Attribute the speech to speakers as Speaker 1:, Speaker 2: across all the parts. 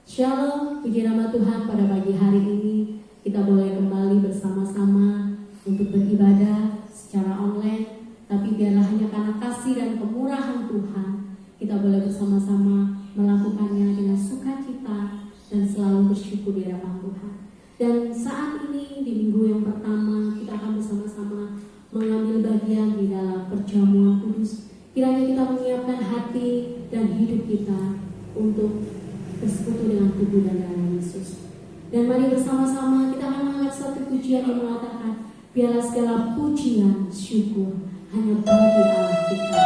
Speaker 1: Shalom, puji nama Tuhan. Pada pagi hari ini kita boleh kembali bersama-sama untuk beribadah secara online. Tapi biarlah hanya karena kasih dan kemurahan Tuhan kita boleh bersama-sama melakukannya dengan sukacita dan selalu bersyukur di hadapan Tuhan. Dan saat ini di minggu yang pertama kita akan bersama-sama mengambil bagian di dalam perjamuan kudus. Kiranya kita menyiapkan hati dan hidup kita untuk bersekutu dengan tubuh dan darah Yesus. Dan mari bersama-sama kita akan mengangkat satu pujian yang mengatakan, biarlah segala pujian syukur hanya bagi Allah kita.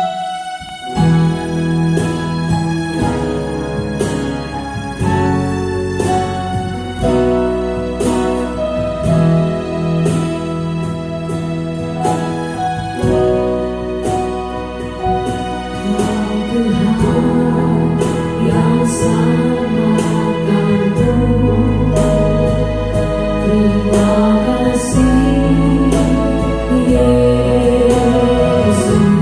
Speaker 2: Terima kasih Yesus.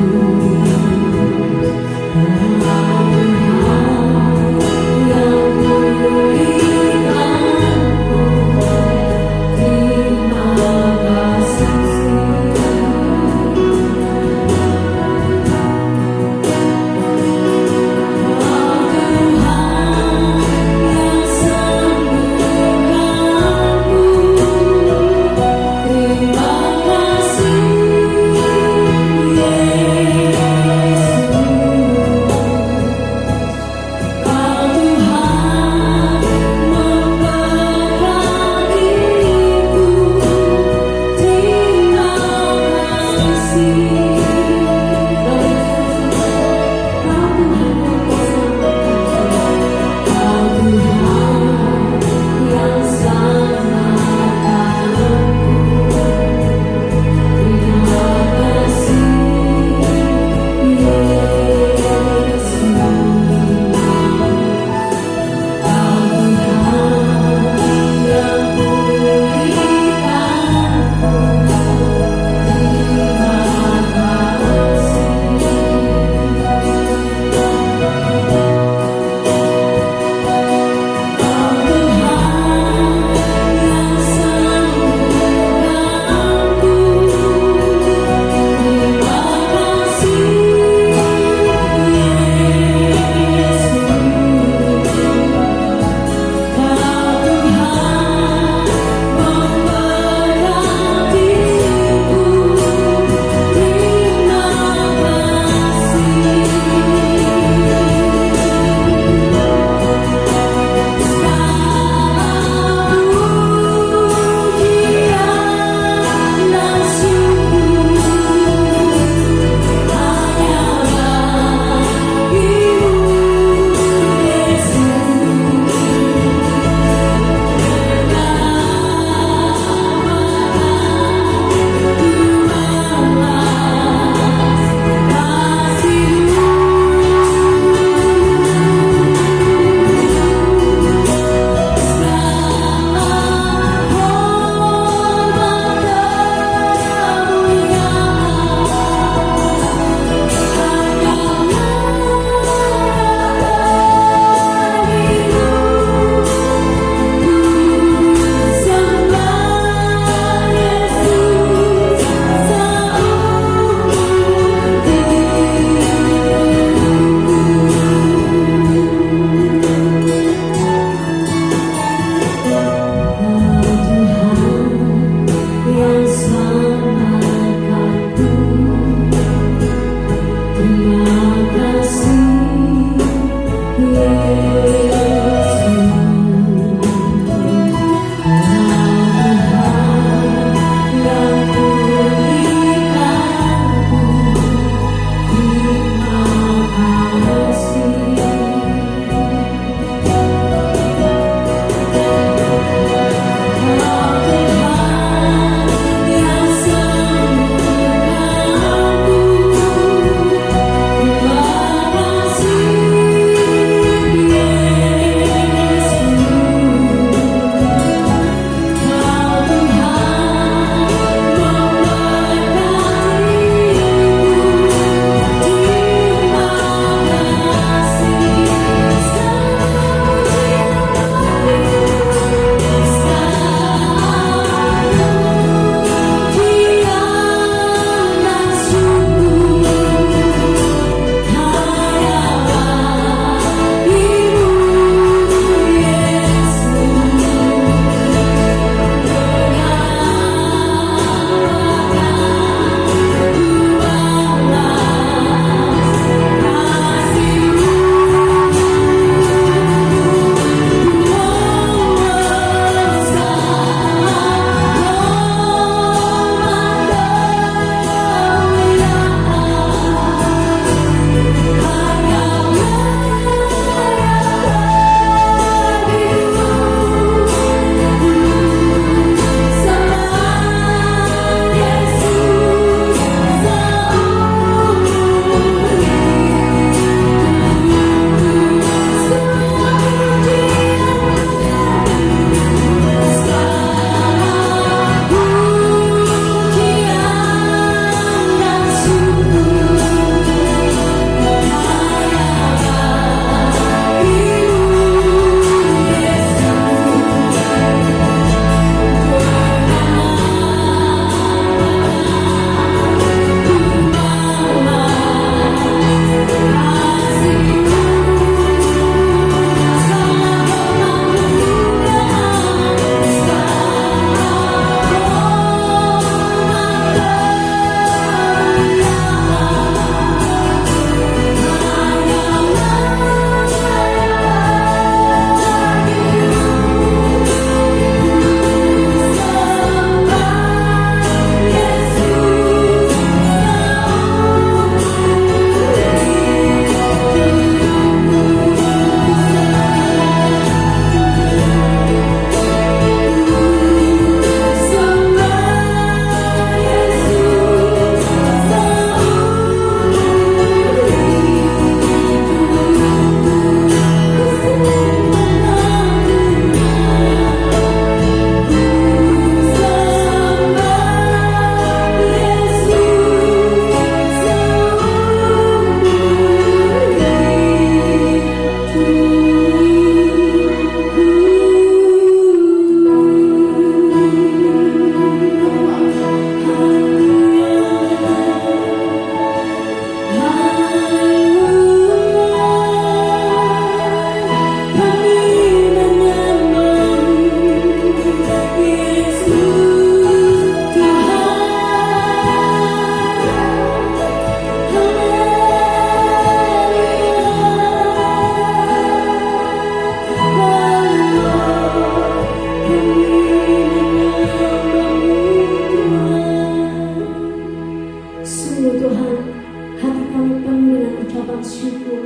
Speaker 1: ucapan syukur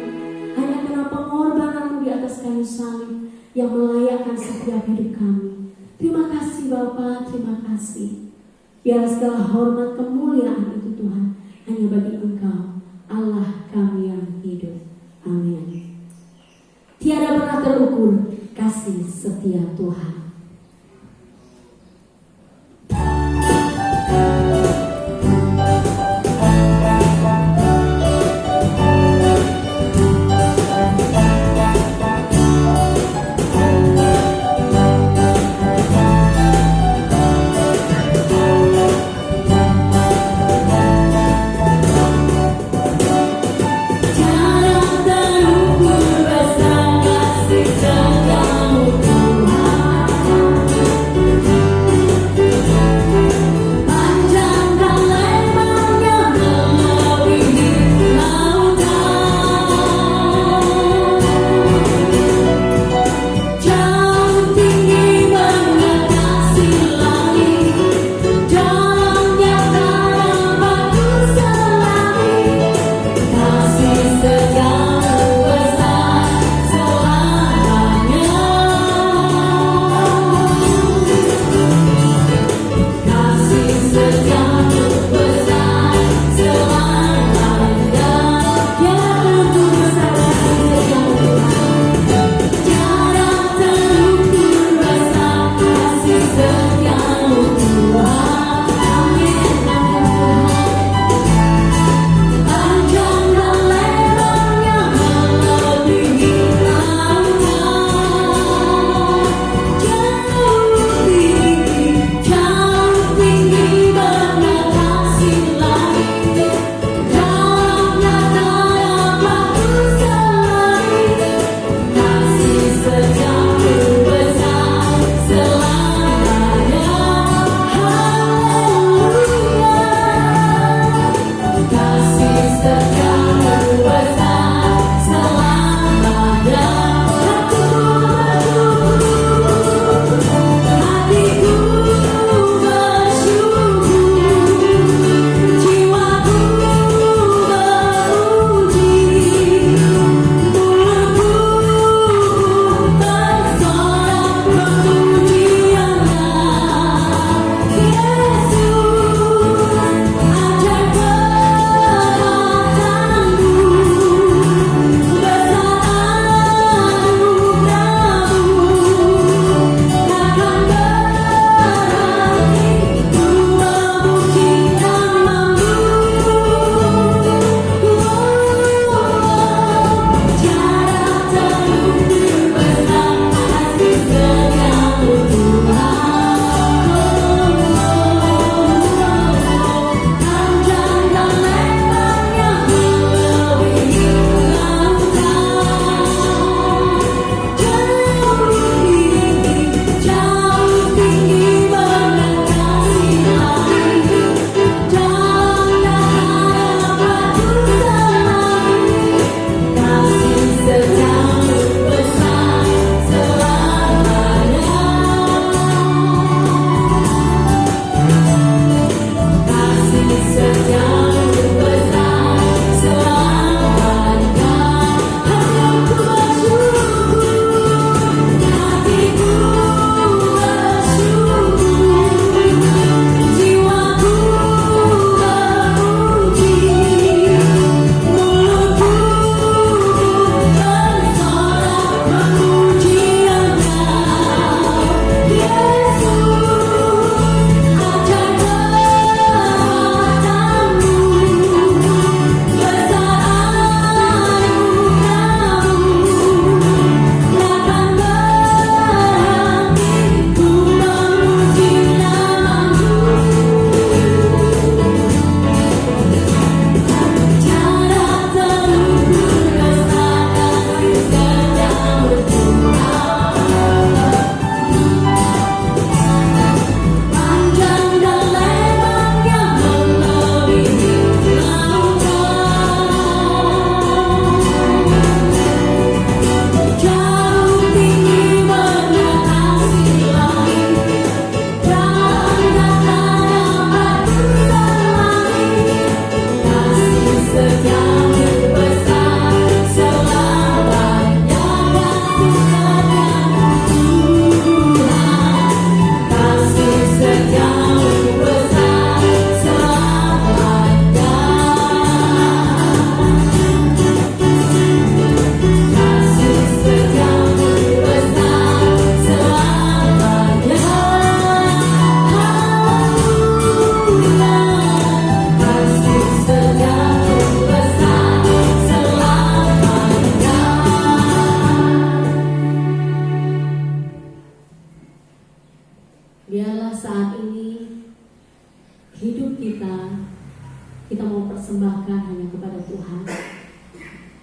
Speaker 1: hanya karena pengorbanan-Mu di atas kayu salib yang melayakkan setiap hidup kami. Terima kasih Bapa, terima kasih. Biar segala hormat kemuliaan itu Tuhan hanya bagi Engkau, Allah kami yang hidup. Amin. Tiada pernah terukur kasih setia Tuhan.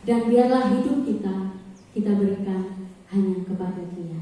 Speaker 1: Dan biarlah hidup kita berikan hanya kepada Dia.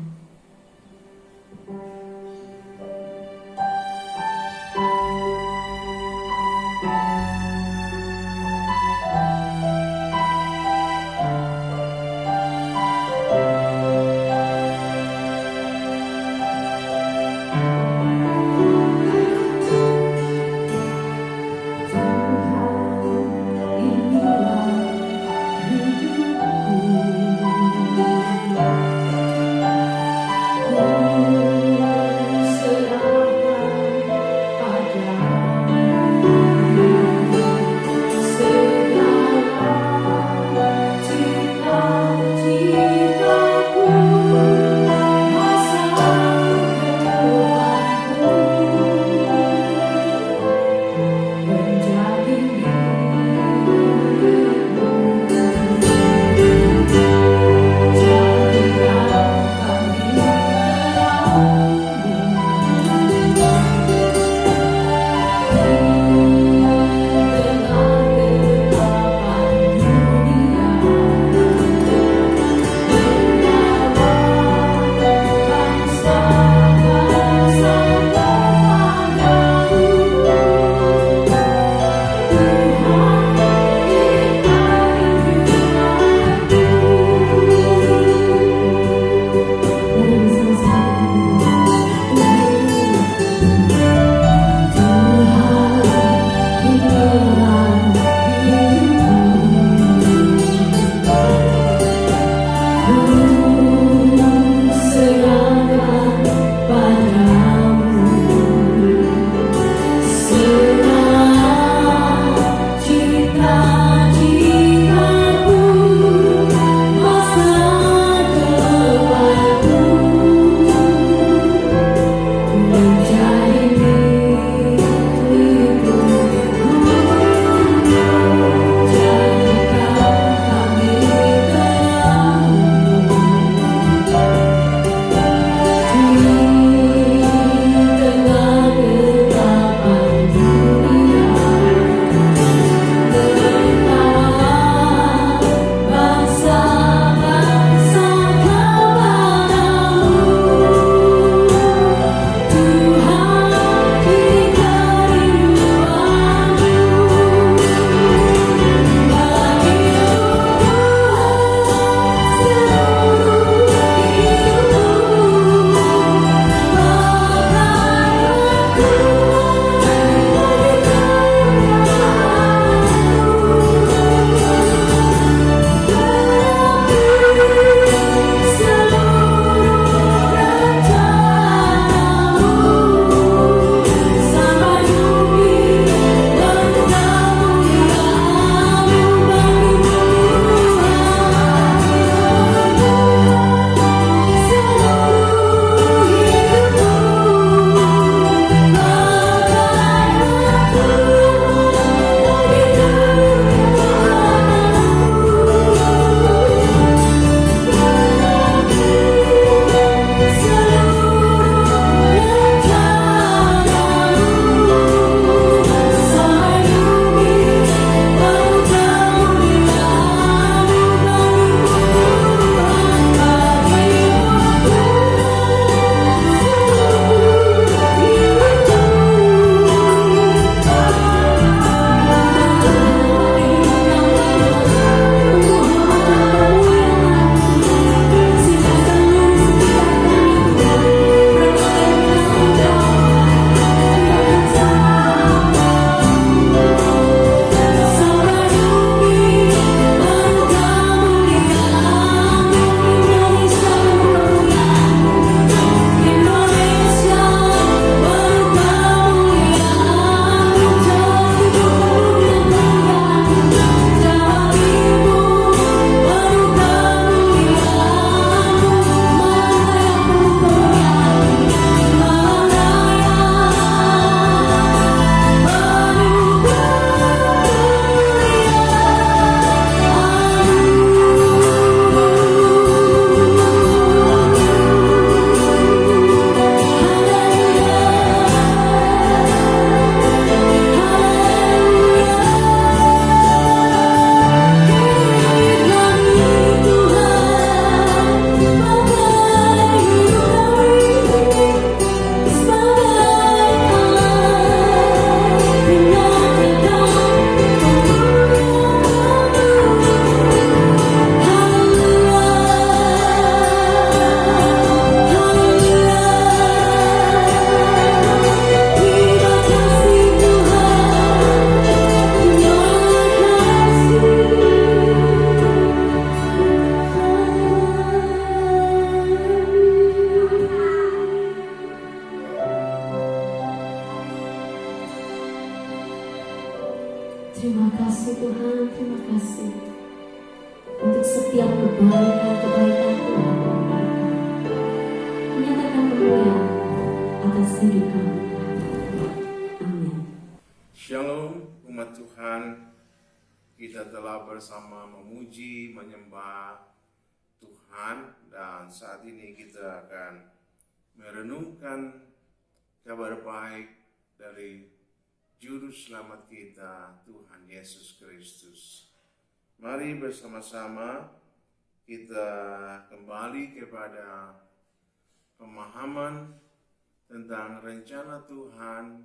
Speaker 1: setiap kebaikan-kebaikan Tuhan menyatakan kemuliaan atas hidup kami. Amin.
Speaker 2: Shalom umat Tuhan, kita telah bersama memuji, menyembah Tuhan, dan saat ini kita akan merenungkan kabar baik dari Juru Selamat kita, Tuhan Yesus Kristus. Mari bersama-sama kita kembali kepada pemahaman tentang rencana Tuhan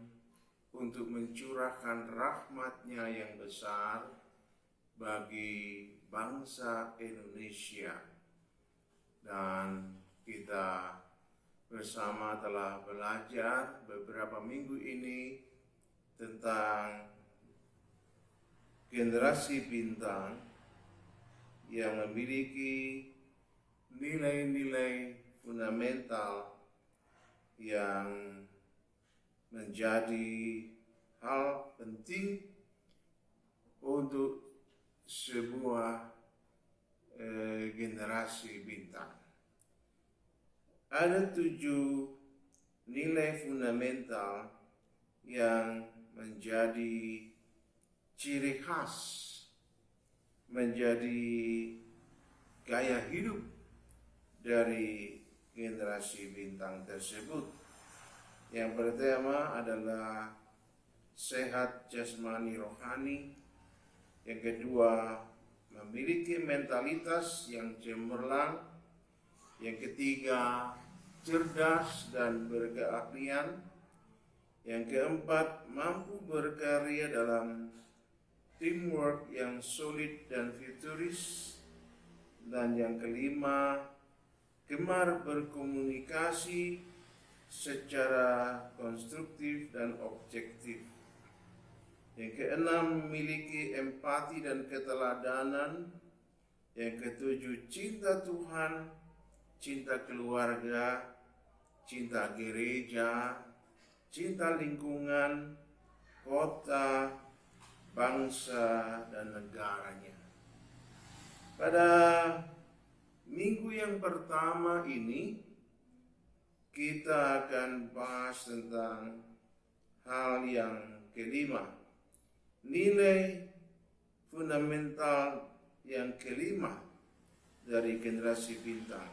Speaker 2: untuk mencurahkan rahmat-Nya yang besar bagi bangsa Indonesia. Dan kita bersama telah belajar beberapa minggu ini tentang generasi bintang yang memiliki nilai-nilai fundamental yang menjadi hal penting untuk sebuah generasi bintang. Ada 7 nilai fundamental yang menjadi ciri khas, menjadi gaya hidup dari generasi bintang tersebut. Yang pertama adalah sehat jasmani rohani. Yang kedua, memiliki mentalitas yang cemerlang. Yang ketiga, cerdas dan berkeahlian. Yang keempat, mampu berkarya dalam teamwork yang solid dan futuris. Dan yang kelima, gemar berkomunikasi secara konstruktif dan objektif. Yang keenam, memiliki empati dan keteladanan. Yang ketujuh, cinta Tuhan, cinta keluarga, cinta gereja, cinta lingkungan, kota, bangsa, dan negaranya. Pada minggu yang pertama ini, kita akan bahas tentang hal yang kelima. Nilai fundamental yang kelima dari generasi bintang.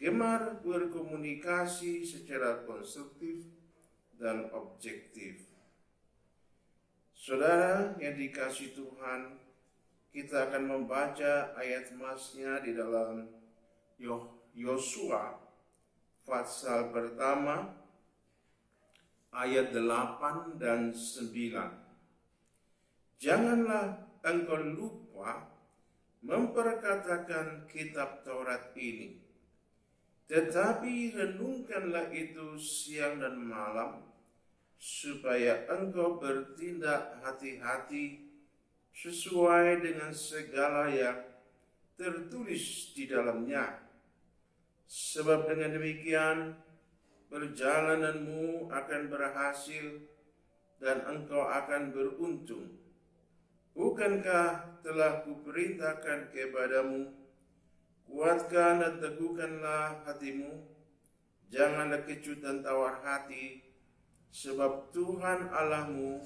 Speaker 2: Gemar berkomunikasi secara konstruktif dan objektif. Saudara yang dikasihi Tuhan, kita akan membaca ayat emasnya di dalam Yosua pasal pertama ayat 8 dan 9. Janganlah engkau lupa memperkatakan kitab Taurat ini, tetapi renungkanlah itu siang dan malam, supaya engkau bertindak hati-hati sesuai dengan segala yang tertulis di dalamnya. Sebab dengan demikian perjalananmu akan berhasil dan engkau akan beruntung. Bukankah telah kuperintahkan kepadamu, kuatkan dan teguhkanlah hatimu, janganlah kecut dan tawar hati, sebab Tuhan Allahmu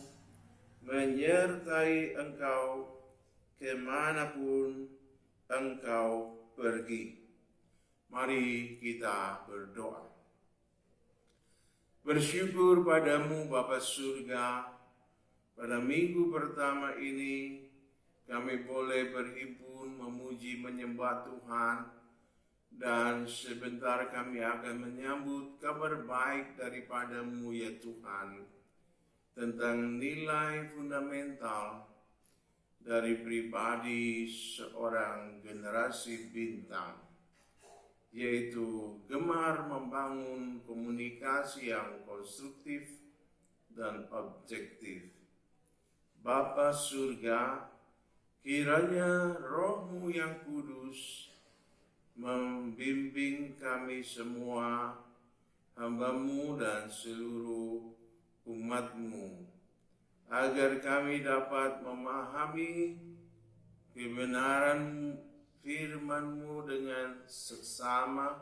Speaker 2: menyertai engkau kemanapun engkau pergi. Mari kita berdoa. Bersyukur padamu Bapa Surga, pada minggu pertama ini kami boleh berhimpun memuji menyembah Tuhan, dan sebentar kami akan menyambut kabar baik daripadamu ya Tuhan, tentang nilai fundamental dari pribadi seorang generasi bintang, yaitu gemar membangun komunikasi yang konstruktif dan objektif. Bapa Surga, kiranya Roh-Mu yang kudus membimbing kami semua, hamba-Mu dan seluruh umat-Mu, agar kami dapat memahami kebenaran firman-Mu dengan seksama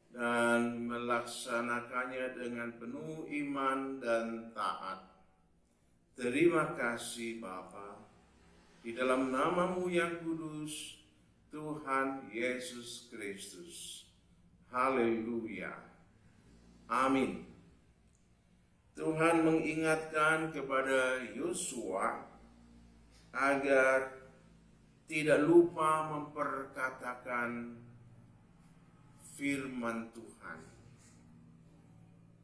Speaker 2: dan melaksanakannya dengan penuh iman dan taat. Terima kasih Bapa, di dalam nama-Mu yang kudus, Tuhan Yesus Kristus. Haleluya. Amin. Tuhan mengingatkan kepada Yosua agar tidak lupa memperkatakan firman Tuhan.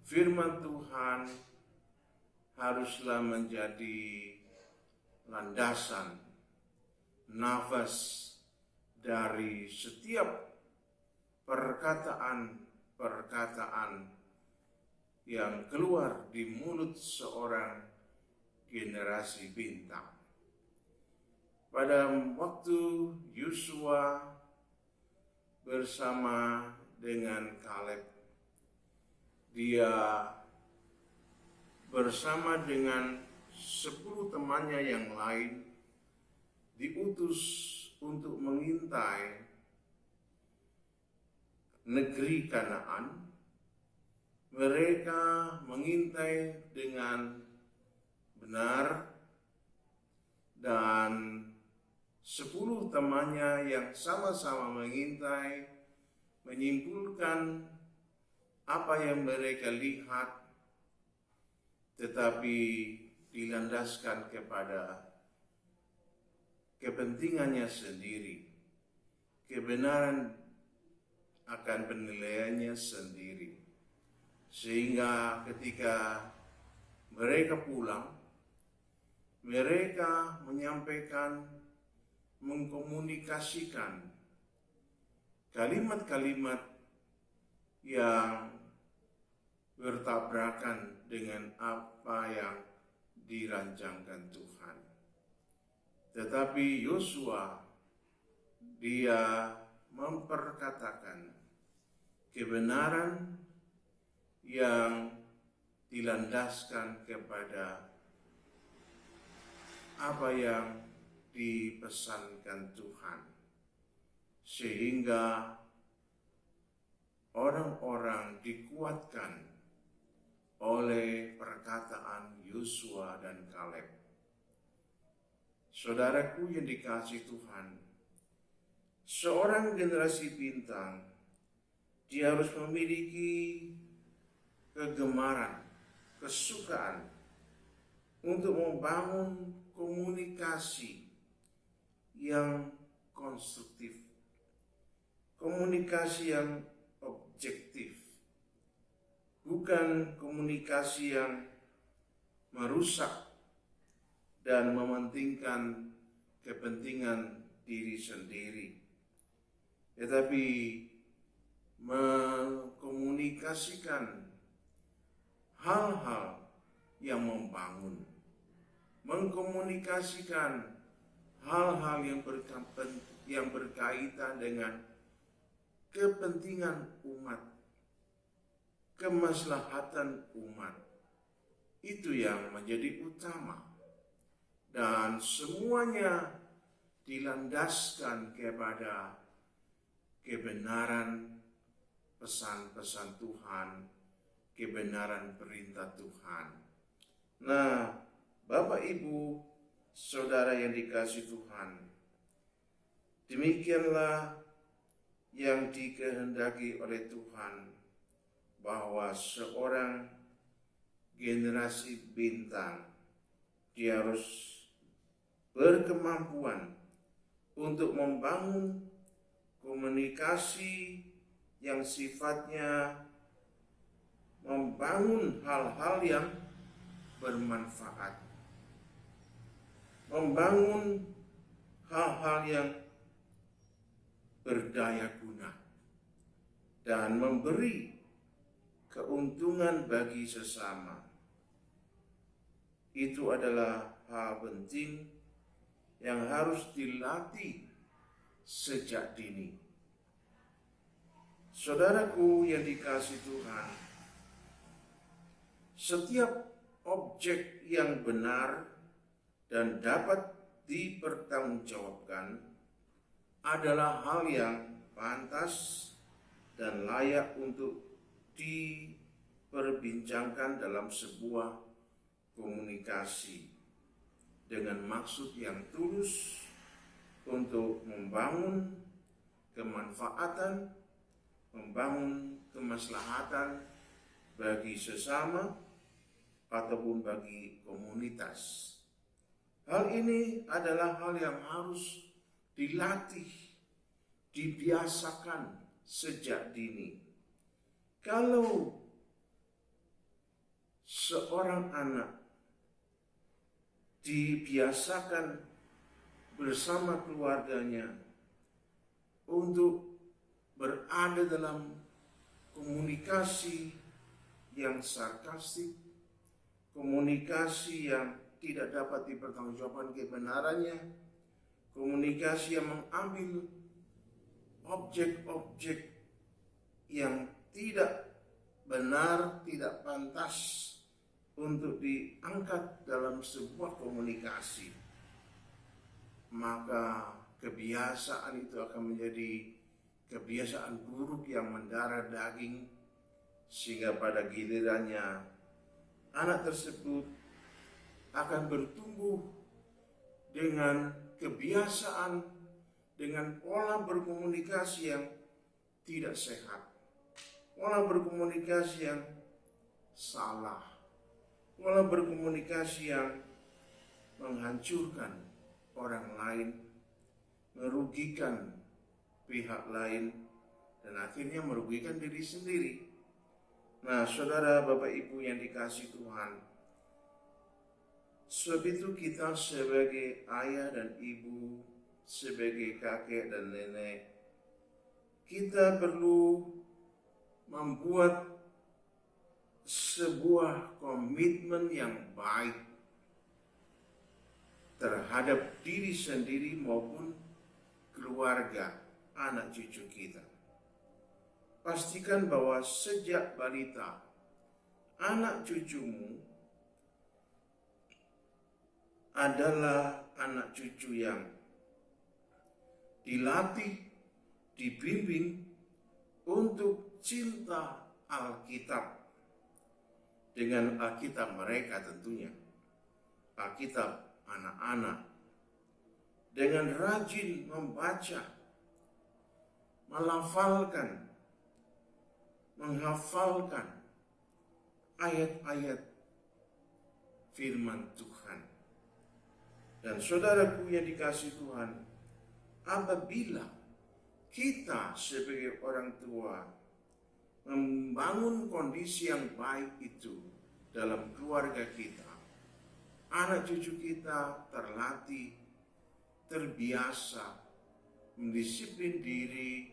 Speaker 2: Firman Tuhan haruslah menjadi landasan, nafas dari setiap perkataan-perkataan yang keluar di mulut seorang generasi bintang. Pada waktu Yosua bersama dengan Kaleb, dia bersama dengan 10 temannya yang lain diutus untuk mengintai negeri Kanaan. Mereka mengintai dengan benar, dan 10 temannya yang sama-sama mengintai menyimpulkan apa yang mereka lihat, tetapi dilandaskan kepada kepentingannya sendiri, kebenaran akan penilaiannya sendiri. Sehingga ketika mereka pulang, mereka menyampaikan, mengkomunikasikan kalimat-kalimat yang bertabrakan dengan apa yang dirancangkan Tuhan. Tetapi Yosua, dia memperkatakan kebenaran yang dilandaskan kepada apa yang dipesankan Tuhan, sehingga orang-orang dikuatkan oleh perkataan Yosua dan Kaleb. Saudaraku yang dikasihi Tuhan, seorang generasi bintang, dia harus memiliki kegemaran, kesukaan untuk membangun komunikasi yang konstruktif, komunikasi yang objektif, bukan komunikasi yang merusak dan mementingkan kepentingan diri sendiri, tetapi mengkomunikasikan hal-hal yang membangun, mengkomunikasikan hal-hal yang berkaitan dengan kepentingan umat, kemaslahatan umat. Itu yang menjadi utama, dan semuanya dilandaskan kepada kebenaran pesan-pesan Tuhan, kebenaran perintah Tuhan. Nah, Bapak Ibu, saudara yang dikasihi Tuhan, demikianlah yang dikehendaki oleh Tuhan, bahwa seorang generasi bintang, dia harus berkemampuan untuk membangun komunikasi yang sifatnya membangun hal-hal yang bermanfaat, membangun hal-hal yang berdaya guna, dan memberi keuntungan bagi sesama. Itu adalah hal penting yang harus dilatih sejak dini. Saudaraku yang dikasihi Tuhan, setiap objek yang benar dan dapat dipertanggungjawabkan adalah hal yang pantas dan layak untuk diperbincangkan dalam sebuah komunikasi dengan maksud yang tulus untuk membangun kemanfaatan, membangun kemaslahatan bagi sesama ataupun bagi komunitas. Hal ini adalah hal yang harus dilatih, dibiasakan sejak dini. Kalau seorang anak dibiasakan bersama keluarganya untuk berada dalam komunikasi yang sarkastik, komunikasi yang tidak dapat dipertanggungjawabkan kebenarannya, komunikasi yang mengambil objek-objek yang tidak benar, tidak pantas untuk diangkat dalam sebuah komunikasi, maka kebiasaan itu akan menjadi kebiasaan buruk yang mendarah daging, sehingga pada gilirannya anak tersebut akan bertumbuh dengan kebiasaan, dengan pola berkomunikasi yang tidak sehat, pola berkomunikasi yang salah, pola berkomunikasi yang menghancurkan orang lain, merugikan pihak lain, dan akhirnya merugikan diri sendiri. Nah, saudara, Bapak, Ibu yang dikasihi Tuhan, sebab itu kita sebagai ayah dan ibu, sebagai kakek dan nenek, kita perlu membuat sebuah komitmen yang baik terhadap diri sendiri maupun keluarga, anak cucu kita. Pastikan bahwa sejak balita, anak cucumu adalah anak cucu yang dilatih, dibimbing untuk cinta Alkitab, dengan Alkitab mereka tentunya, Alkitab anak-anak, dengan rajin membaca, melafalkan, menghafalkan ayat-ayat firman Tuhan. Dan saudaraku yang dikasihi Tuhan, apabila kita sebagai orang tua membangun kondisi yang baik itu dalam keluarga kita, anak cucu kita terlatih, terbiasa, mendisiplin diri,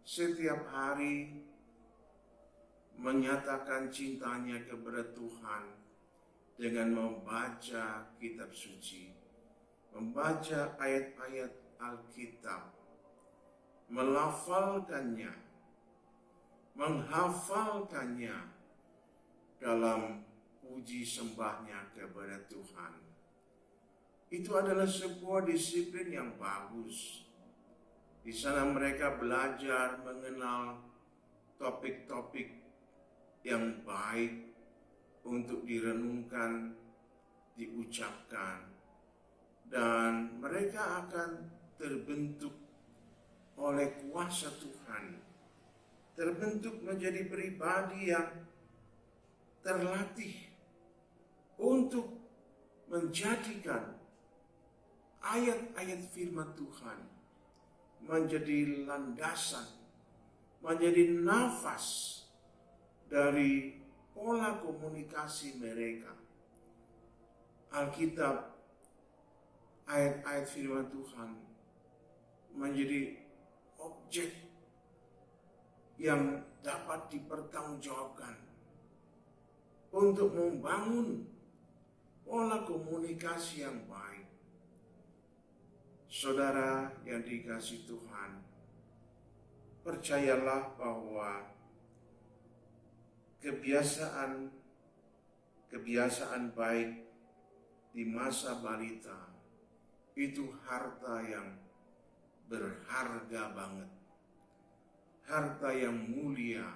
Speaker 2: setiap hari menyatakan cintanya kepada Tuhan dengan membaca kitab suci, membaca ayat-ayat Alkitab, melafalkannya, menghafalkannya dalam puji sembahnya kepada Tuhan. Itu adalah sebuah disiplin yang bagus. Di sana mereka belajar mengenal topik-topik yang baik untuk direnungkan, diucapkan, dan mereka akan terbentuk oleh kuasa Tuhan, terbentuk menjadi pribadi yang terlatih untuk menjadikan ayat-ayat firman Tuhan menjadi landasan, menjadi nafas dari pola komunikasi mereka. Alkitab, ayat-ayat firman Tuhan menjadi objek yang dapat dipertanggungjawabkan untuk membangun pola komunikasi yang baik. Saudara yang dikasihi Tuhan, percayalah bahwa kebiasaan baik di masa balita itu harta yang berharga banget. Harta yang mulia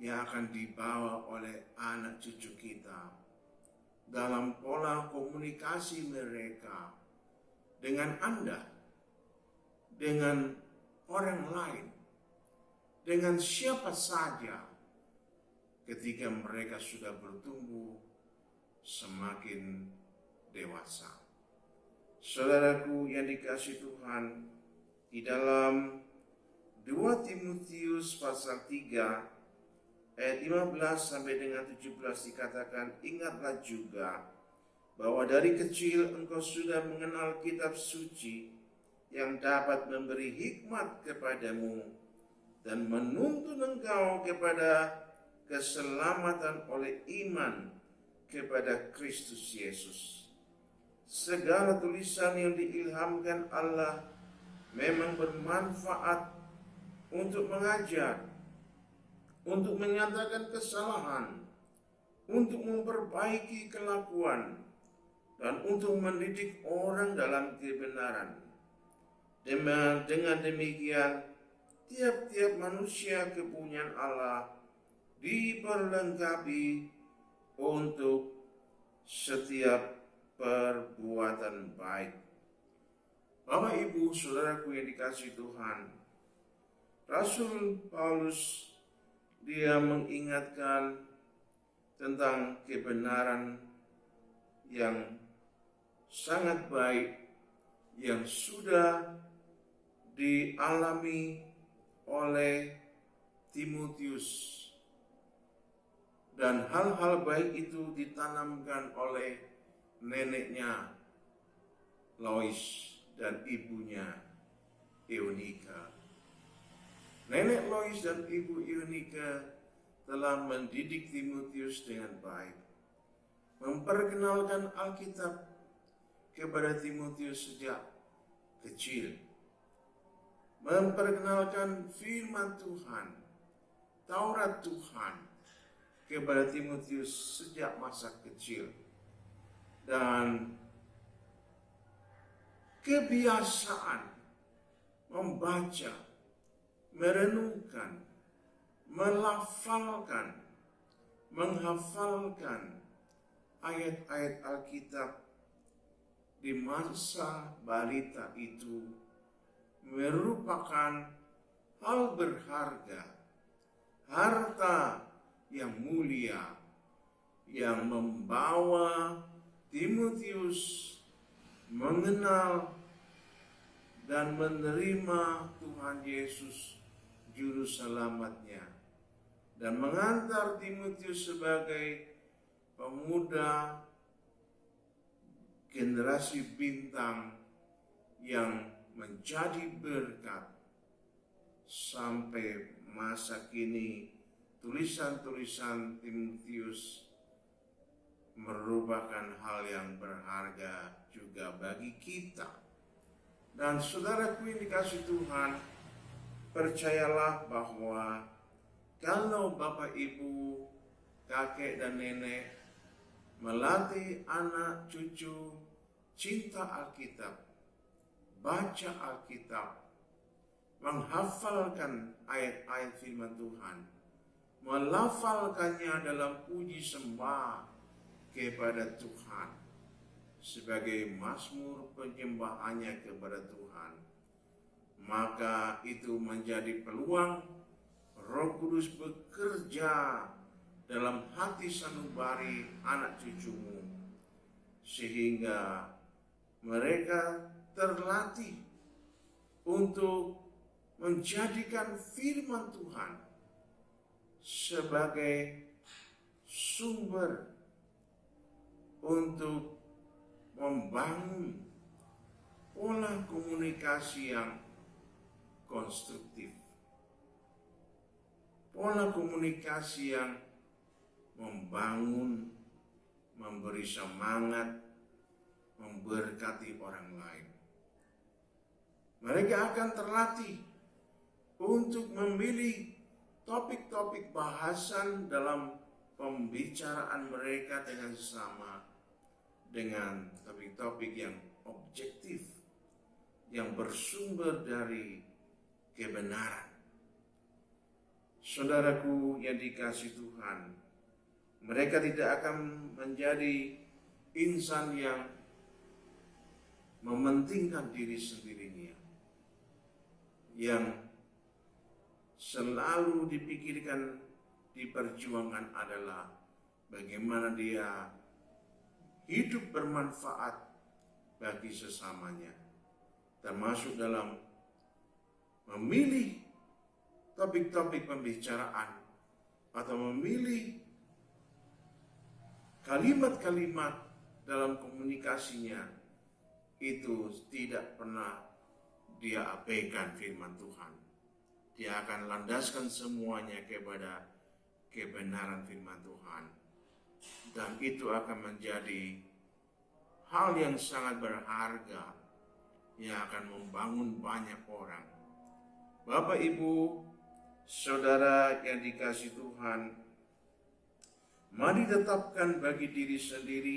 Speaker 2: yang akan dibawa oleh anak cucu kita dalam pola komunikasi mereka dengan Anda, dengan orang lain, dengan siapa saja ketika mereka sudah bertumbuh semakin dewasa. Saudaraku yang dikasihi Tuhan, di dalam 2 Timotius pasal 3 ayat 15 sampai dengan 17 dikatakan, ingatlah juga bahwa dari kecil engkau sudah mengenal kitab suci yang dapat memberi hikmat kepadamu dan menuntun engkau kepada keselamatan oleh iman kepada Kristus Yesus. Segala tulisan yang diilhamkan Allah memang bermanfaat untuk mengajar, untuk menyatakan kesalahan, untuk memperbaiki kelakuan, dan untuk mendidik orang dalam kebenaran. Dengan demikian, tiap-tiap manusia kepunyaan Allah diperlengkapi untuk setiap perbuatan baik. Bapak, Ibu, saudaraku yang dikasihi Tuhan, Rasul Paulus dia mengingatkan tentang kebenaran yang sangat baik yang sudah dialami oleh Timotius, dan hal-hal baik itu ditanamkan oleh neneknya Lois dan ibunya Eunika. Nenek Lois dan ibu Eunika telah mendidik Timotius dengan baik, memperkenalkan Alkitab kepada Timotius sejak kecil, memperkenalkan firman Tuhan, Taurat Tuhan kepada Timotius sejak masa kecil, dan kebiasaan membaca, merenungkan, melafalkan, menghafalkan ayat-ayat Alkitab di masa balita itu merupakan hal berharga, harta yang mulia yang membawa Timotius mengenal dan menerima Tuhan Yesus Juru Selamatnya, dan mengantar Timotius sebagai pemuda generasi bintang yang menjadi berkat sampai masa kini. Tulisan-tulisan Timotius merupakan hal yang berharga juga bagi kita. Dan saudaraku yang dikasihi Tuhan, percayalah bahwa kalau Bapak, Ibu, kakek dan nenek melatih anak cucu cinta Alkitab, baca Alkitab, menghafalkan ayat-ayat firman Tuhan, melafalkannya dalam puji sembah kepada Tuhan sebagai mazmur penyembahannya kepada Tuhan, maka itu menjadi peluang Roh Kudus bekerja dalam hati sanubari anak cucumu, sehingga mereka terlatih untuk menjadikan firman Tuhan sebagai sumber untuk membangun pola komunikasi yang konstruktif, pola komunikasi yang membangun, memberi semangat, memberkati orang lain. Mereka akan terlatih untuk memilih topik-topik bahasan dalam pembicaraan mereka dengan sesama, dengan topik-topik yang objektif, yang bersumber dari kebenaran. Saudaraku yang dikasihi Tuhan, mereka tidak akan menjadi insan yang mementingkan diri sendirinya, yang selalu dipikirkan, diperjuangkan adalah bagaimana dia hidup bermanfaat bagi sesamanya, termasuk dalam memilih topik-topik pembicaraan atau memilih kalimat-kalimat dalam komunikasinya. Itu tidak pernah dia abaikan firman Tuhan. Dia akan landaskan semuanya kepada kebenaran firman Tuhan. Dan itu akan menjadi hal yang sangat berharga yang akan membangun banyak orang. Bapak, Ibu, saudara yang dikasihi Tuhan, mari tetapkan bagi diri sendiri,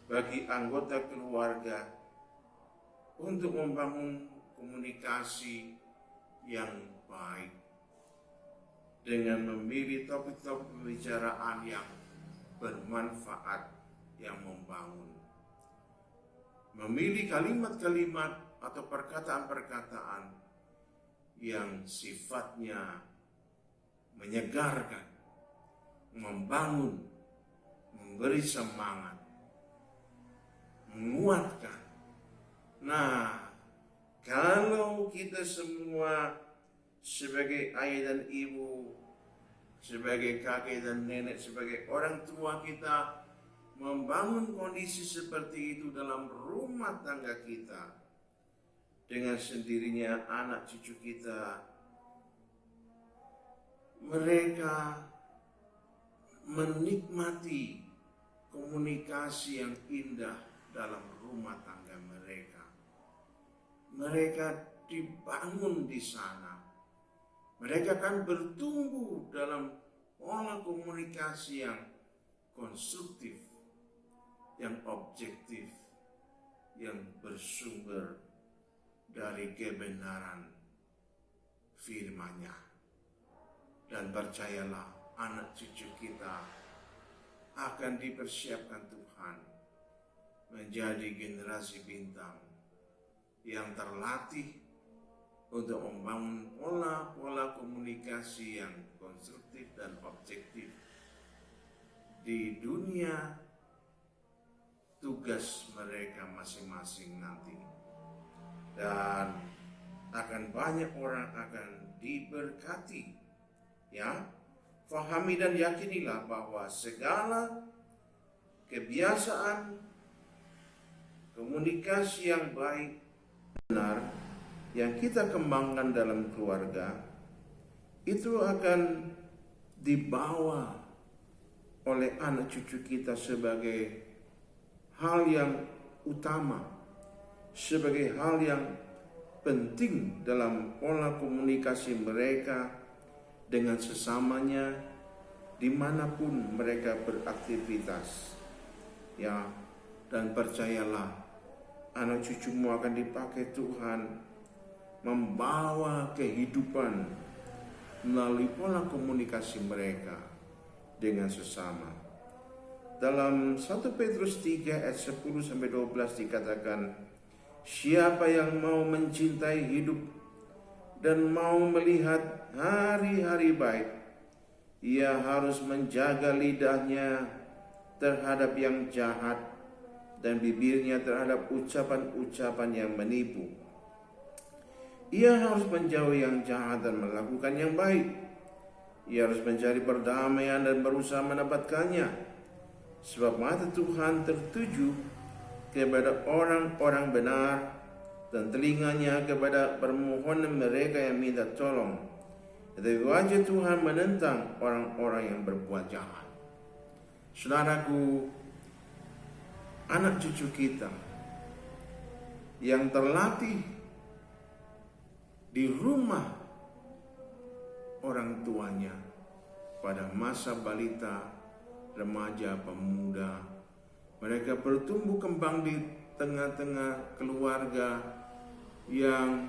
Speaker 2: bagi anggota keluarga, untuk membangun komunikasi yang baik dengan memilih topik-topik pembicaraan yang bermanfaat, yang membangun. Memilih kalimat-kalimat atau perkataan-perkataan yang sifatnya menyegarkan, membangun, memberi semangat, menguatkan. Nah, kalau kita semua sebagai ayah dan ibu, sebagai kakek dan nenek, sebagai orang tua kita membangun kondisi seperti itu dalam rumah tangga kita, dengan sendirinya anak cucu kita, mereka menikmati komunikasi yang indah dalam rumah tangga mereka. Mereka dibangun di sana. Mereka akan bertumbuh dalam pola komunikasi yang konstruktif, yang objektif, yang bersumber dari kebenaran firman-Nya. Dan percayalah, anak cucu kita akan dipersiapkan Tuhan menjadi generasi bintang yang terlatih untuk membangun pola-pola komunikasi yang konstruktif dan objektif di dunia tugas mereka masing-masing nanti. Dan akan banyak orang akan diberkati. Ya, fahami dan yakinilah bahwa segala kebiasaan komunikasi yang baik, benar, yang kita kembangkan dalam keluarga, itu akan dibawa oleh anak cucu kita sebagai hal yang utama, sebagai hal yang penting dalam pola komunikasi mereka dengan sesamanya dimanapun mereka beraktivitas. Ya, dan percayalah, anak cucumu akan dipakai Tuhan membawa kehidupan melalui pola komunikasi mereka dengan sesama. Dalam 1 Petrus 3 ayat 10-12 dikatakan, siapa yang mau mencintai hidup dan mau melihat hari-hari baik, ia harus menjaga lidahnya terhadap yang jahat dan bibirnya terhadap ucapan-ucapan yang menipu. Ia harus menjauhi yang jahat dan melakukan yang baik. Ia harus mencari perdamaian dan berusaha mendapatkannya. Sebab mata Tuhan tertuju kepada orang-orang benar dan telinganya kepada permohonan mereka yang minta tolong. Tetapi wajah Tuhan menentang orang-orang yang berbuat jahat. Saudaraku, anak cucu kita yang terlatih di rumah orang tuanya pada masa balita, remaja, pemuda, mereka bertumbuh kembang di tengah-tengah keluarga yang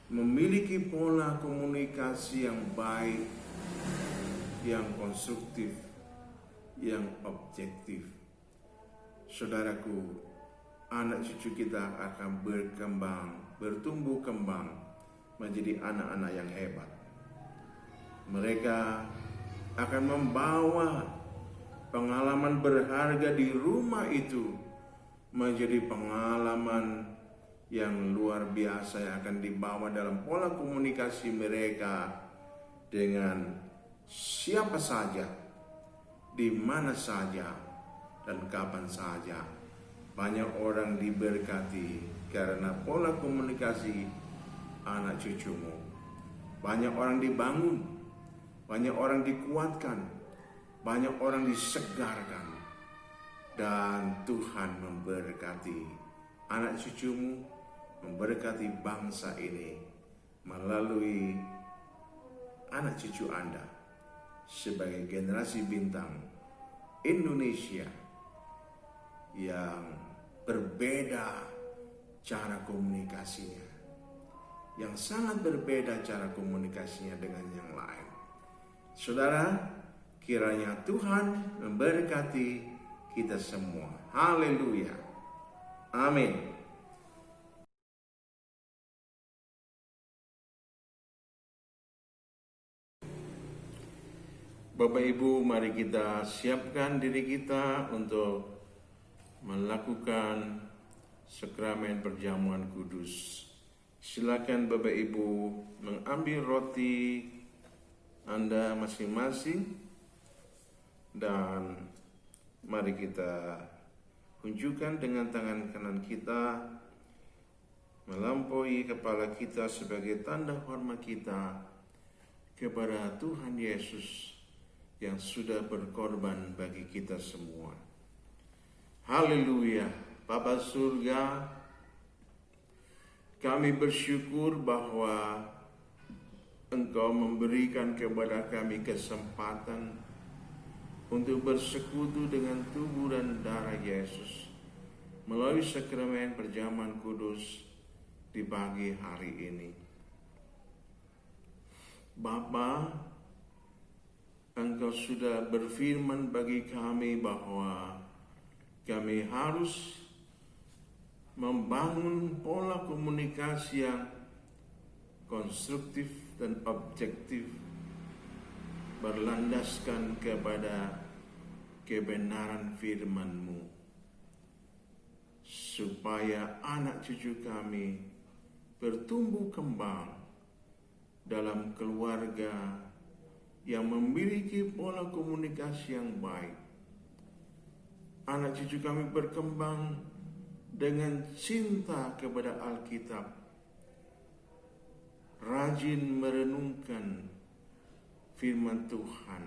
Speaker 2: memiliki pola komunikasi yang baik, yang konstruktif, yang objektif. Saudaraku, anak cucu kita akan bertumbuh kembang menjadi anak-anak yang hebat. Mereka akan membawa pengalaman berharga di rumah itu menjadi pengalaman yang luar biasa yang akan dibawa dalam pola komunikasi mereka dengan siapa saja, di mana saja, dan kapan saja. Banyak orang diberkati karena pola komunikasi anak cucumu. Banyak orang dibangun, banyak orang dikuatkan, banyak orang disegarkan, dan Tuhan memberkati anak cucumu, memberkati bangsa ini melalui anak cucu Anda sebagai generasi bintang Indonesia yang berbeda cara komunikasinya, yang sangat berbeda cara komunikasinya dengan yang lain. Saudara, kiranya Tuhan memberkati kita semua. Haleluya. Amin. Bapak Ibu, mari kita siapkan diri kita untuk melakukan sakramen perjamuan kudus. Silakan Bapak Ibu mengambil roti Anda masing-masing, dan mari kita tunjukkan dengan tangan kanan kita melampaui kepala kita sebagai tanda hormat kita kepada Tuhan Yesus yang sudah berkorban bagi kita semua. Haleluya. Bapa surga, kami bersyukur bahwa Engkau memberikan kepada kami kesempatan untuk bersekutu dengan tubuh dan darah Yesus melalui sakramen perjamuan kudus di pagi hari ini. Bapa, Engkau sudah berfirman bagi kami bahwa kami harus membangun pola komunikasi yang konstruktif dan objektif, berlandaskan kepada kebenaran firman-Mu, supaya anak cucu kami bertumbuh kembang dalam keluarga yang memiliki pola komunikasi yang baik. Anak cucu kami berkembang dengan cinta kepada Alkitab, rajin merenungkan firman Tuhan,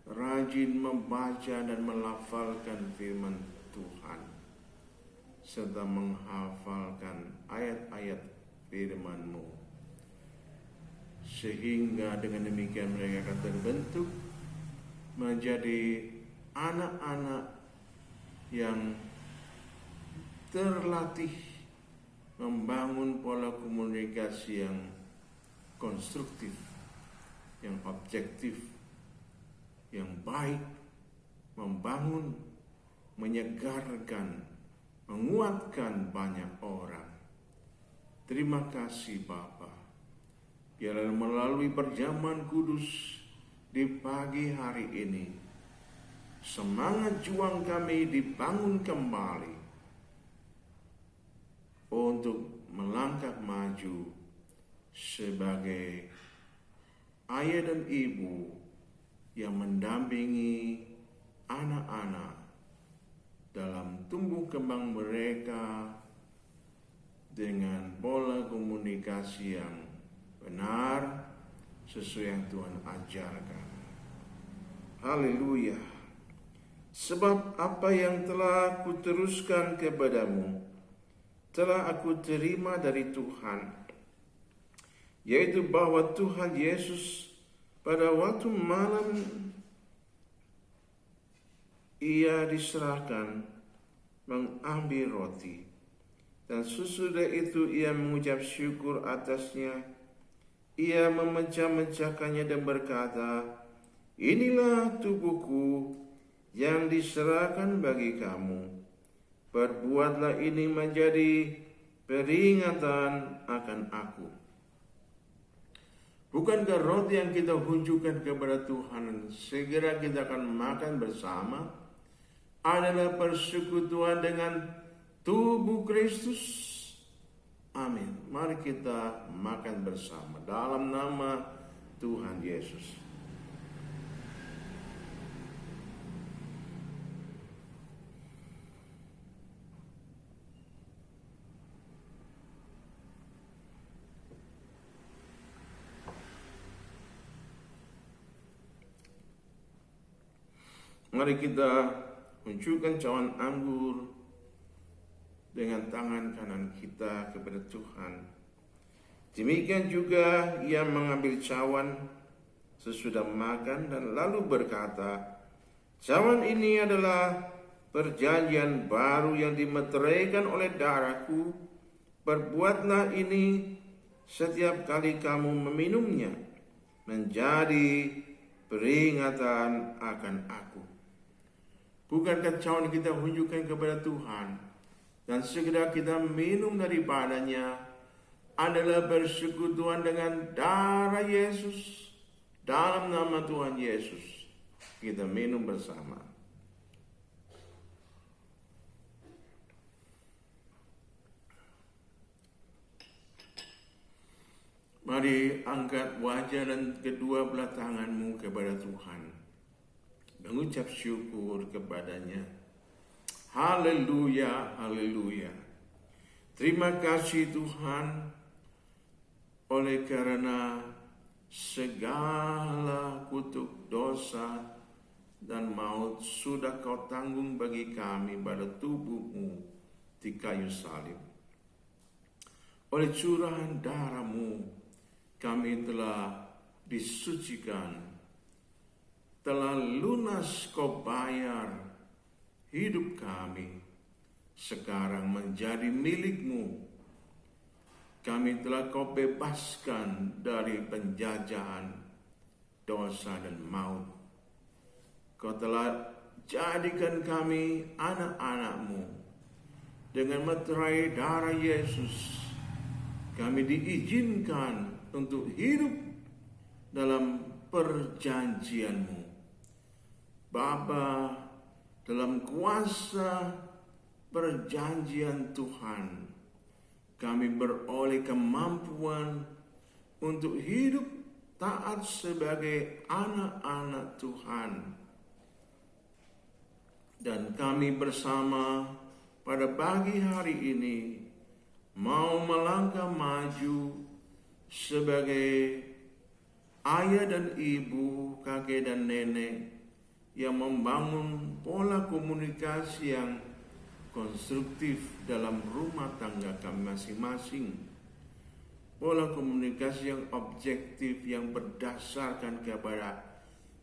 Speaker 2: rajin membaca dan melafalkan firman Tuhan, serta menghafalkan ayat-ayat firman-Mu, sehingga dengan demikian mereka akan terbentuk menjadi anak-anak yang terlatih membangun pola komunikasi yang konstruktif, yang objektif, yang baik, membangun, menyegarkan, menguatkan banyak orang. Terima kasih Bapa. Biarlah melalui perjamuan kudus di pagi hari ini, semangat juang kami dibangun kembali untuk melangkah maju sebagai ayah dan ibu yang mendampingi anak-anak dalam tumbuh kembang mereka dengan pola komunikasi yang benar sesuai yang Tuhan ajarkan. Haleluya. Sebab apa yang telah kuteruskan kepadamu telah aku terima dari Tuhan, yaitu bahwa Tuhan Yesus pada waktu malam Ia diserahkan mengambil roti, Dan sesudah itu ia mengucap syukur atasnya. Ia memecah-mecahkannya dan berkata, "Inilah tubuhku yang diserahkan bagi kamu. Perbuatlah ini menjadi peringatan akan aku." Bukankah roti yang kita tunjukkan kepada Tuhan segera kita akan makan bersama adalah persekutuan dengan tubuh Kristus? Amin. Mari kita makan bersama dalam nama Tuhan Yesus. Mari kita unjukkan cawan anggur dengan tangan kanan kita kepada Tuhan. Demikian juga ia mengambil cawan sesudah makan dan lalu berkata, "Cawan ini adalah perjanjian baru yang dimeteraikan oleh darahku. Perbuatlah ini setiap kali kamu meminumnya menjadi peringatan akan aku." Bukankah cawan kita tunjukkan kepada Tuhan dan segera kita minum daripadanya adalah persekutuan dengan darah Yesus? Dalam nama Tuhan Yesus kita minum bersama. Mari angkat wajah dan kedua belah tanganmu kepada Tuhan, mengucap syukur kepadanya. Haleluya, haleluya. Terima kasih Tuhan, oleh karena segala kutuk dosa dan maut sudah kau tanggung bagi kami pada tubuhmu di kayu salib. Oleh curahan darahmu kami telah disucikan, telah lunas kau bayar hidup kami, sekarang menjadi milikmu. Kami telah kau bebaskan dari penjajahan dosa dan maut. Kau telah jadikan kami anak-anakmu. Dengan meterai darah Yesus, kami diizinkan untuk hidup dalam perjanjianmu. Bapa, dalam kuasa perjanjian Tuhan, kami beroleh kemampuan untuk hidup taat sebagai anak-anak Tuhan. Dan kami bersama pada pagi hari ini mau melangkah maju sebagai ayah dan ibu, kakek dan nenek yang membangun pola komunikasi yang konstruktif dalam rumah tangga kami masing-masing. Pola komunikasi yang objektif yang berdasarkan kepada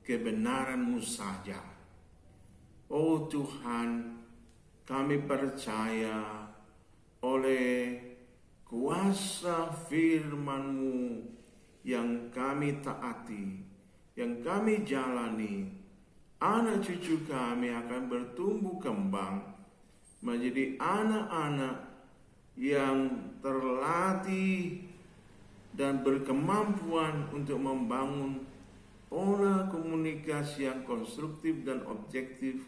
Speaker 2: kebenaran-Mu saja. Oh Tuhan, kami percaya oleh kuasa firman-Mu yang kami taati, yang kami jalani, anak cucu kami akan bertumbuh kembang menjadi anak-anak yang terlatih dan berkemampuan untuk membangun pola komunikasi yang konstruktif dan objektif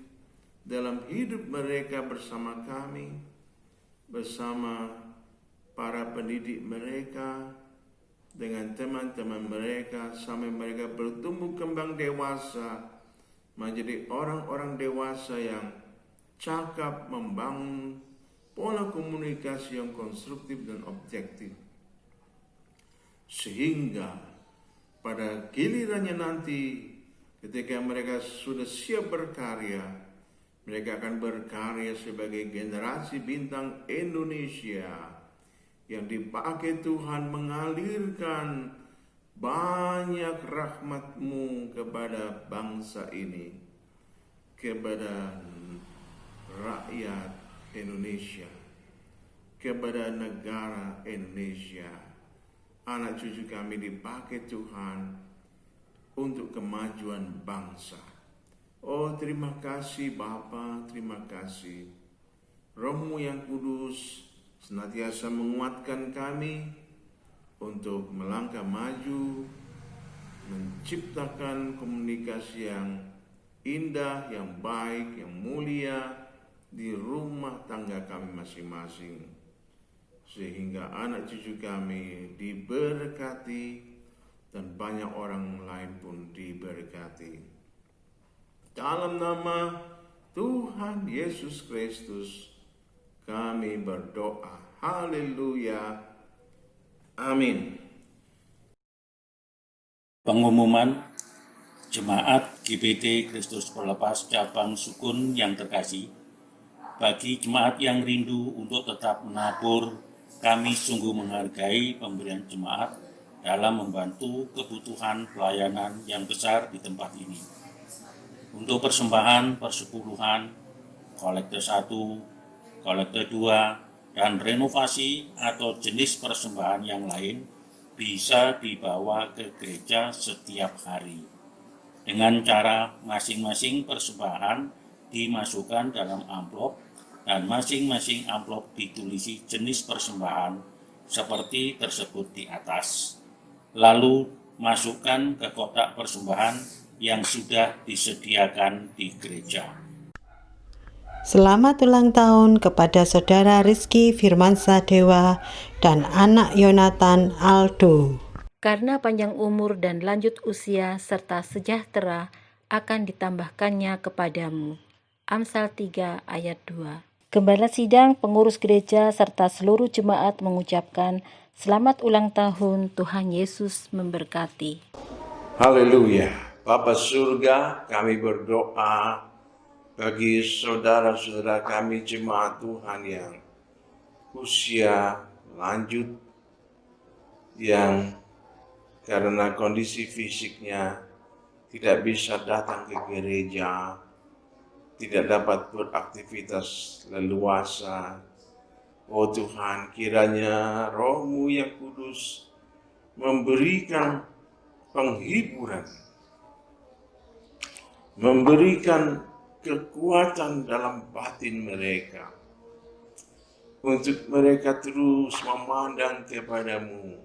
Speaker 2: dalam hidup mereka bersama kami, bersama para pendidik mereka, dengan teman-teman mereka, sampai mereka bertumbuh kembang dewasa menjadi orang-orang dewasa yang cakap membangun pola komunikasi yang konstruktif dan objektif. Sehingga pada gilirannya nanti ketika mereka sudah siap berkarya, mereka akan berkarya sebagai generasi bintang Indonesia yang dipakai Tuhan mengalirkan banyak rahmat-Mu kepada bangsa ini, kepada rakyat Indonesia. kepada negara Indonesia. Anak cucu kami dipakai Tuhan untuk kemajuan bangsa. Oh, terima kasih Bapa, terima kasih. Roh-Mu yang kudus senantiasa menguatkan kami untuk melangkah maju, menciptakan komunikasi yang indah, yang baik, yang mulia di rumah tangga kami masing-masing, sehingga anak cucu kami diberkati dan banyak orang lain pun diberkati. Dalam nama Tuhan Yesus Kristus kami berdoa. Haleluya. Amin.
Speaker 3: Pengumuman Jemaat GBT Kristus Pelepas Cabang Sukun yang terkasih, bagi jemaat yang rindu untuk tetap menabur, kami sungguh menghargai pemberian jemaat dalam membantu kebutuhan pelayanan yang besar di tempat ini. Untuk persembahan persepuluhan, kolekte 1, kolekte 2, dan renovasi atau jenis persembahan yang lain bisa dibawa ke gereja setiap hari. Dengan cara masing-masing persembahan dimasukkan dalam amplop dan masing-masing amplop ditulisi jenis persembahan seperti tersebut di atas. Lalu masukkan ke kotak persembahan yang sudah disediakan di gereja.
Speaker 4: Selamat ulang tahun kepada Saudara Rizky Firmansyah Dewa dan anak Yonatan Aldo.
Speaker 5: Karena panjang umur dan lanjut usia serta sejahtera akan ditambahkannya kepadamu. Amsal 3 ayat 2. Gembala sidang, pengurus gereja, serta seluruh jemaat mengucapkan selamat ulang tahun. Tuhan Yesus memberkati.
Speaker 2: Haleluya. Bapa surga, kami berdoa bagi saudara-saudara kami jemaat Tuhan yang usia lanjut, yang karena kondisi fisiknya tidak bisa datang ke gereja, tidak dapat beraktivitas leluasa. Oh Tuhan, kiranya Roh-Mu yang kudus memberikan penghiburan, memberikan kekuatan dalam batin mereka, untuk mereka terus memandang kepadamu,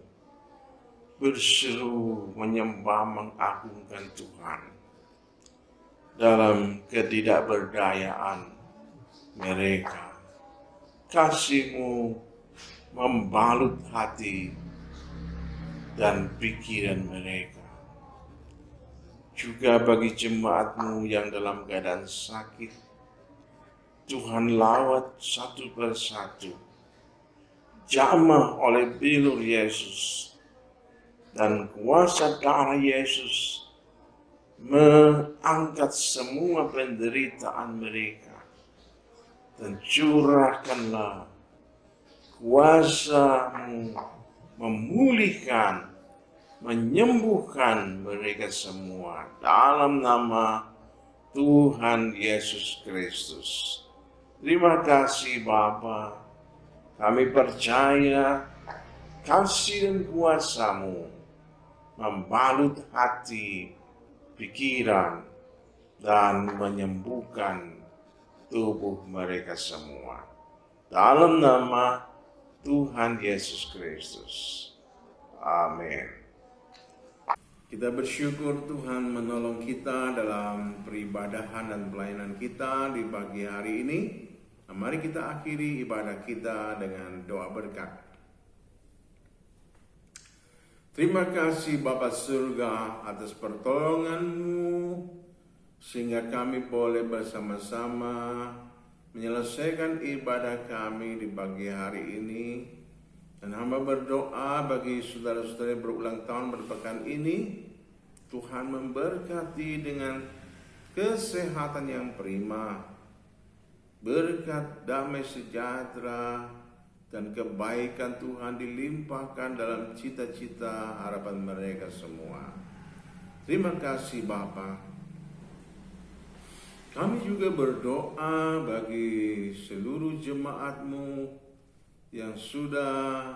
Speaker 2: berseru menyembah mengagungkan Tuhan dalam ketidakberdayaan mereka. Kasih-Mu membalut hati dan pikiran mereka. Juga bagi jemaat-Mu yang dalam keadaan sakit, Tuhan lawat satu persatu, jamah oleh bilur Yesus, dan kuasa darah Yesus mengangkat semua penderitaan mereka, dan curahkanlah kuasa-Mu memulihkan, menyembuhkan mereka semua dalam nama Tuhan Yesus Kristus. Terima kasih Bapa, kami percaya kasih dan kuasa-Mu membalut hati, pikiran, dan menyembuhkan tubuh mereka semua. Dalam nama Tuhan Yesus Kristus. Amin. Kita bersyukur Tuhan menolong kita dalam peribadahan dan pelayanan kita di pagi hari ini. Mari kita akhiri ibadah kita dengan doa berkat. Terima kasih Bapa Surga atas pertolongan-Mu, sehingga kami boleh bersama-sama menyelesaikan ibadah kami di pagi hari ini. Dan hamba berdoa bagi saudara-saudara yang berulang tahun pada pekan ini, Tuhan memberkati dengan kesehatan yang prima, berkat damai sejahtera, dan kebaikan Tuhan dilimpahkan dalam cita-cita harapan mereka semua. Terima kasih Bapa. Kami juga berdoa bagi seluruh jemaat-Mu yang sudah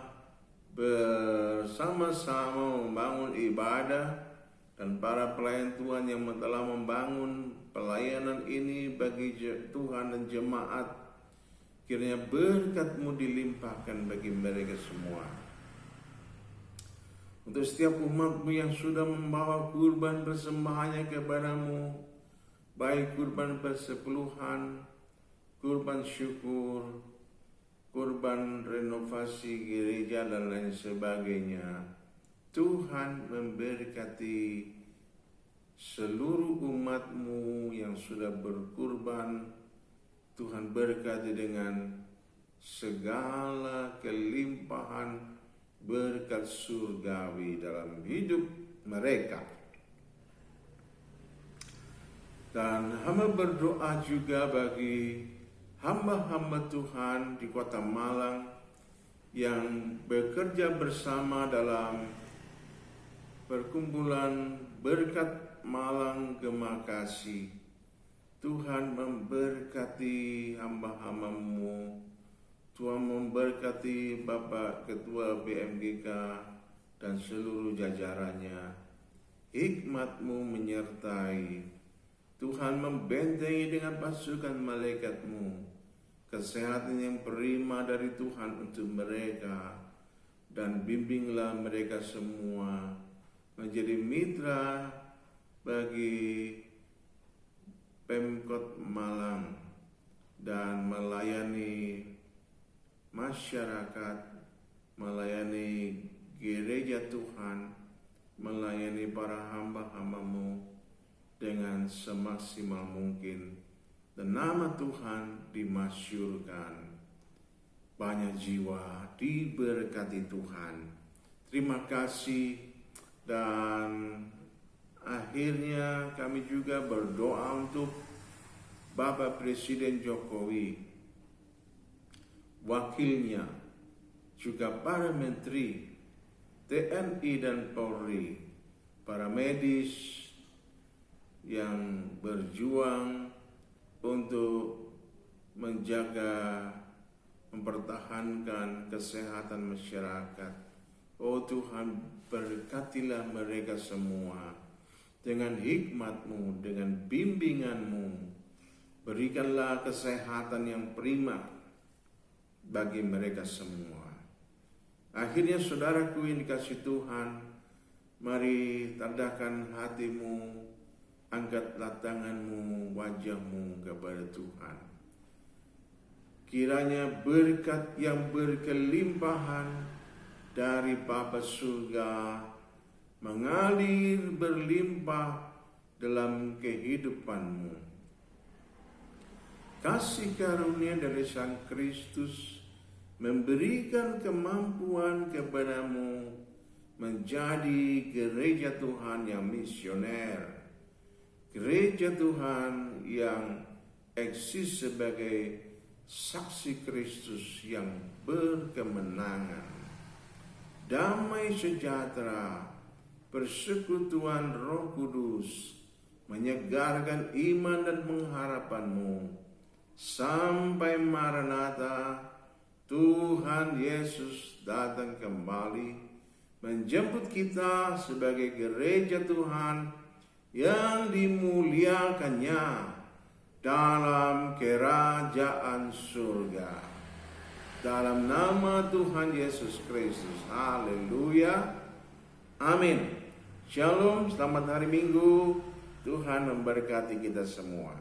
Speaker 2: bersama-sama membangun ibadah, dan para pelayan Tuhan yang telah membangun pelayanan ini bagi Tuhan dan jemaat. Kiranya berkat-Mu dilimpahkan bagi mereka semua. Untuk setiap umat-Mu yang sudah membawa kurban persembahannya kepada-Mu, baik kurban persepuluhan, kurban syukur, kurban renovasi gereja dan lain sebagainya, Tuhan memberkati seluruh umat-Mu yang sudah berkurban. Tuhan berkati dengan segala kelimpahan berkat surgawi dalam hidup mereka. Dan hamba berdoa juga bagi hamba-hamba Tuhan di Kota Malang yang bekerja bersama dalam perkumpulan Berkat Malang Gema Kasih. Tuhan memberkati hamba-hamba-Mu. Tuhan memberkati Bapak Ketua BMGK dan seluruh jajarannya. Hikmat-Mu menyertai. Tuhan membentengi dengan pasukan malaikat-Mu. Kesehatan yang prima dari Tuhan untuk mereka. Dan bimbinglah mereka semua menjadi mitra bagi Pemkot Malang dan melayani masyarakat, melayani gereja Tuhan, melayani para hamba-hamba-Mu dengan semaksimal mungkin, dan nama Tuhan dimasyurkan. Banyak jiwa diberkati Tuhan. Terima kasih. Dan akhirnya kami juga berdoa untuk Bapak Presiden Jokowi, wakilnya, juga para menteri, TNI dan Polri, para medis yang berjuang untuk menjaga, mempertahankan kesehatan masyarakat. Oh Tuhan, berkatilah mereka semua dengan hikmat-Mu, dengan bimbingan-Mu. Berikanlah kesehatan yang prima bagi mereka semua. Akhirnya saudaraku yang dikasihi Tuhan, mari tandahkan hatimu, angkatlah tanganmu, wajahmu kepada Tuhan. Kiranya berkat yang berkelimpahan dari Bapa Surga mengalir berlimpah dalam kehidupanmu. Kasih karunia dari Sang Kristus memberikan kemampuan kepadamu menjadi gereja Tuhan yang misioner, gereja Tuhan yang eksis sebagai saksi Kristus yang berkemenangan. Damai sejahtera, persekutuan Roh Kudus menyegarkan iman dan pengharapanmu sampai Maranatha, Tuhan Yesus datang kembali menjemput kita sebagai gereja Tuhan yang dimuliakannya dalam kerajaan surga. Dalam nama Tuhan Yesus Kristus. Haleluya. Amin. Shalom, selamat hari Minggu. Tuhan memberkati kita semua.